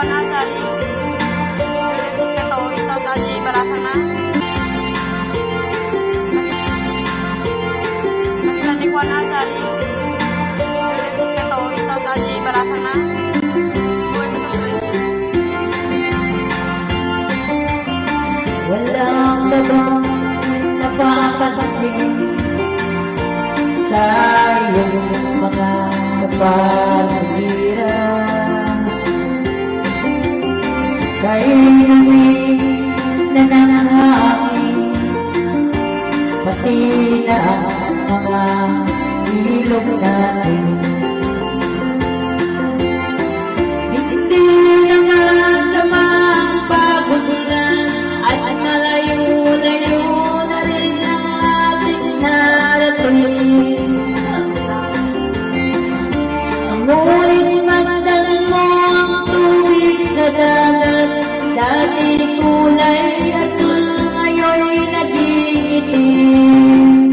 na jadi ito saji balasang na nasilan ni kuan na jadi ito saji balasang na buhay ko to walang babang napapansin sa iyong mga kapaligiran. Kainin na nanahangin, pati na ang mga ilog natin. Hindi na masama ang pagutulan at nalayo-layo na rin ang ating narating. Ngunit masdan mo ang tubig sa dagat, dati kulay asul, ngayon'y naging itim.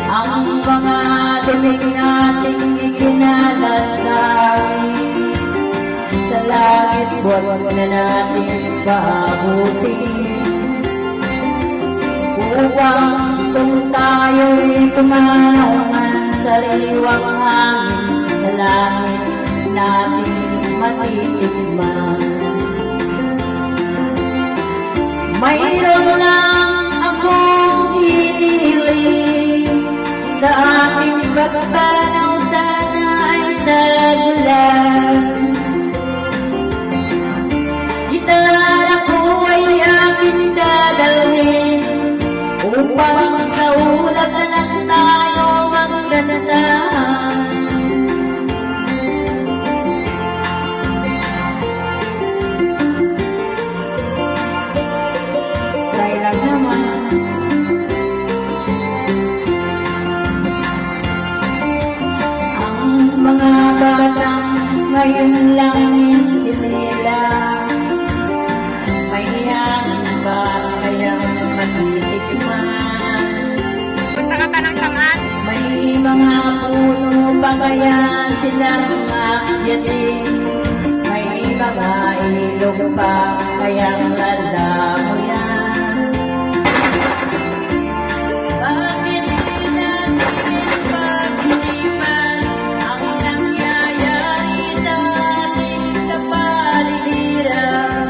Ang mga dumig nating ikinalasahin, sa langit buwan na natin paabutin. Upang kung tayo'y kumanawangan, sariwang hangin sa langit natin matitikman. Mayroon lang akong hinihiling, sa aking pagpanaw sana ay taglan. Gitara ko ay aking dadalhin, upang sa ulap na lang tayo magkantahan. Try lang naman. Ang mga batang ngayon lang istinila, may hangin ba kayang matitikman? punta ka ng tangan May mga puno pa kaya silang akyatin? May mga ilog pa kayang alam mo yan? Bakit di natin pag-isipan ang nangyayari sa ating kapaligiran?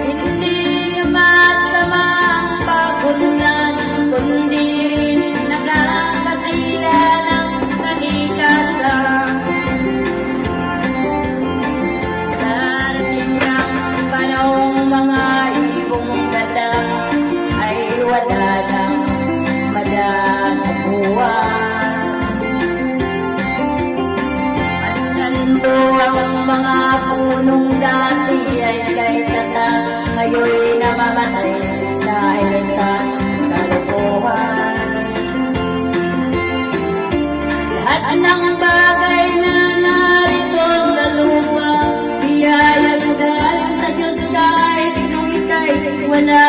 Hindi nga masama ang pagulan, kundi rin nakakasira ng kalikasan. Darating ang panahong mga ibong ganda ay wala nang madanabuhan. Masdan mo ang mga punong dati ay kay tatang, ngayon'y namamatay dahil sa kalokohan. Lahat ng bagay na narito sa lupa, biyayang galing sa Diyos kahit nung ika'y wala